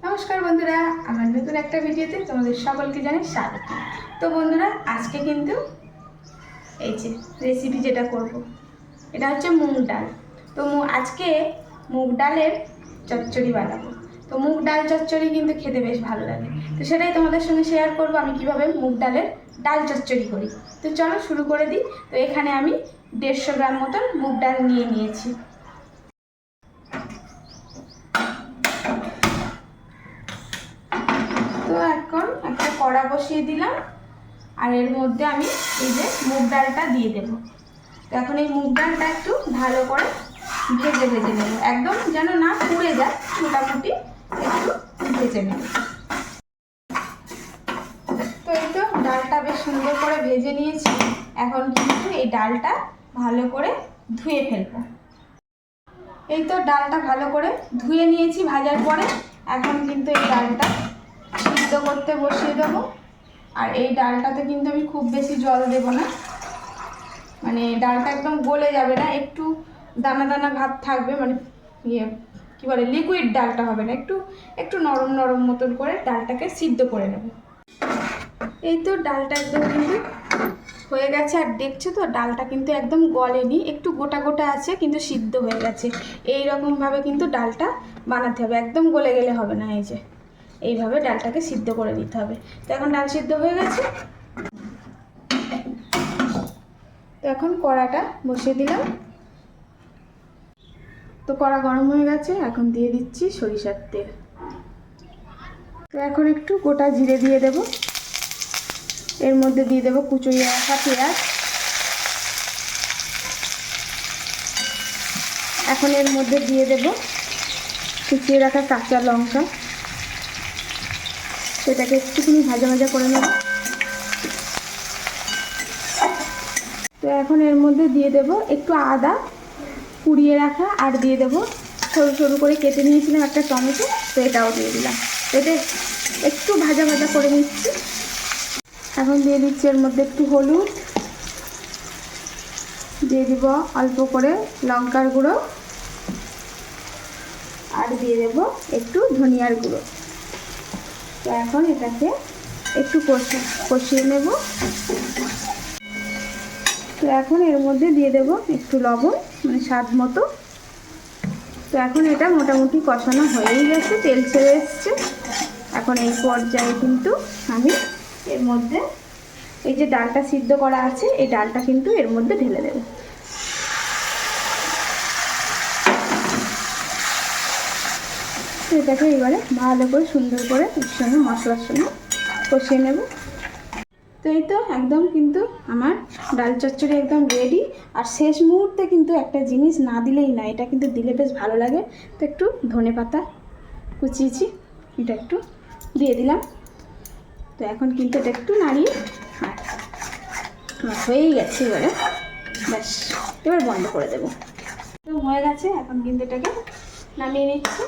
নমস্কার বন্ধুরা, আমার নতুন একটা ভিডিওতে তোমাদের সকলকে জানাই স্বাগত। তো বন্ধুরা, আজকে কিন্তু এই যে রেসিপি যেটা করব, এটা হচ্ছে মুগ ডাল। তো আজকে মুগ ডালের চচ্চড়ি বানাবো। তো মুগ ডাল চচ্চড়ি কিন্তু খেতে বেশ ভালো লাগে। তো সেটাই তোমাদের সঙ্গে শেয়ার করব আমি কিভাবে মুগ ডালের ডাল চচ্চড়ি করি। তো চলো শুরু করে দিই। তো এখানে আমি 150 গ্রাম মতন মুগ ডাল নিয়েছি। তো এখন একটা কড়া বসিয়ে দিলাম, আর এর মধ্যে আমি এই যে মুগ ডালটা দিয়ে দেবো। তো এখন এই মুগ ডালটা একটু ভালো করে ভেজে নেব, একদম যেন না পুড়ে যায়, মোটামুটি একটু ভেজে নেব। তো এই তো ডালটা বেশ সুন্দর করে ভেজে নিয়েছি। এখন কিন্তু এই ডালটা ভালো করে ধুয়ে ফেলবো। এই তো ডালটা ভালো করে ধুয়ে নিয়েছি ভাজার পরে। এখন কিন্তু এই ডালটা সিদ্ধ করতে বসিয়ে দেবো। আর এই ডালটাতে কিন্তু আমি খুব বেশি জল দেব না, মানে ডালটা একদম গলে যাবে না, একটু দানা দানা ভাব থাকবে, মানে কী বলে লিকুইড ডালটা হবে না, একটু একটু নরম নরম মতন করে ডালটাকে সিদ্ধ করে নেব। এই তো ডালটা একদম কিন্তু হয়ে গেছে। আর দেখছো তো ডালটা কিন্তু একদম গলেনি, একটু গোটা গোটা আছে, কিন্তু সিদ্ধ হয়ে গেছে। এই রকমভাবে কিন্তু ডালটা বানাতে হবে, একদম গলে গেলে হবে না। এই যে এইভাবে ডালটাকে সিদ্ধ করে নিতে হবে। তো এখন ডাল সিদ্ধ হয়ে গেছে। তো এখন কড়াটা বসিয়ে দিলাম। তো কড়া গরম হয়ে গেছে, এখন দিয়ে দিচ্ছি সরিষার তেল। তো এখন একটু গোটা জিরে দিয়ে দেব, এর মধ্যে দিয়ে দেবো কুচিয়ে রাখা পেঁয়াজ। এখন এর মধ্যে দিয়ে দেব কুচিয়ে রাখা কাঁচা লঙ্কা, সেটাকে একটুখানি ভাজা ভাজা করে নেব। তো এখন এর মধ্যে দিয়ে দেব একটু আদা কুড়িয়ে রাখা, আর দিয়ে দেব সরু সরু করে কেটে নিয়েছিলাম একটা টমেটো, তো এটাও দিয়ে দিলাম। এতে একটু ভাজা ভাজা করে নিচ্ছি। এখন দিয়ে দিচ্ছি এর মধ্যে একটু হলুদ, দিয়ে দিব অল্প করে লঙ্কার গুঁড়ো, আর দিয়ে দেব একটু ধনিয়ার গুঁড়ো। তো এখন এটাকে একটু কষিয়ে নেব। তো এখন এর মধ্যে দিয়ে দেব একটু লবণ, মানে স্বাদ মতো। তো এখন এটা মোটামুটি কষানো হয়েই গেছে, তেল ছেড়ে এসছে। এখন এই পর্যায়ে কিন্তু আমি এর মধ্যে এই যে ডালটা সিদ্ধ করা আছে, এই ডালটা কিন্তু এর মধ্যে ঢেলে দেব। এটাকে এবারে ভালো করে সুন্দর করে এর সঙ্গে মশলার সঙ্গে কষিয়ে নেব। তো এই তো একদম কিন্তু আমার ডাল চচ্চড়ি একদম রেডি। আর শেষ মুহূর্তে কিন্তু একটা জিনিস না দিলেই না, এটা কিন্তু দিলে বেশ ভালো লাগে। তো একটু ধনেপাতা কুচিয়েছি, এটা একটু দিয়ে দিলাম। তো এখন কিন্তু এটা একটু নাড়িয়ে হয়েই গেছে। এবারে ব্যাস, এবার বন্ধ করে দেবো। তো হয়ে গেছে, এখন কিন্তু এটাকে নামিয়ে নিচ্ছি।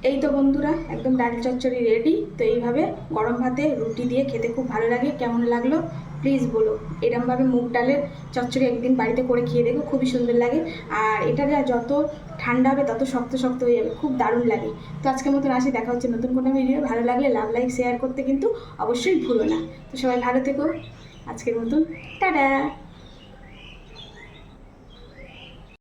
এই তো বন্ধুরা, একদম ডাল চচ্চড়ি রেডি। তো এইভাবে গরম ভাতে রুটি দিয়ে খেতে খুব ভালো লাগে। কেমন লাগলো প্লিজ বলো। এরকমভাবে মুগ ডালের চচ্চড়ি একদিন বাড়িতে করে খেয়ে দেখো, খুবই সুন্দর লাগে। আর এটা যত ঠান্ডা হবে তত শক্ত শক্ত হয়ে যাবে, খুব দারুণ লাগে। তো আজকের মতন আসি, দেখা হচ্ছে নতুন কোনো ভিডিও। ভালো লাগলে লাভ লাইক শেয়ার করতে কিন্তু অবশ্যই ভুলো না। তো সবাই ভালো থেকো, আজকের মতন টাটা।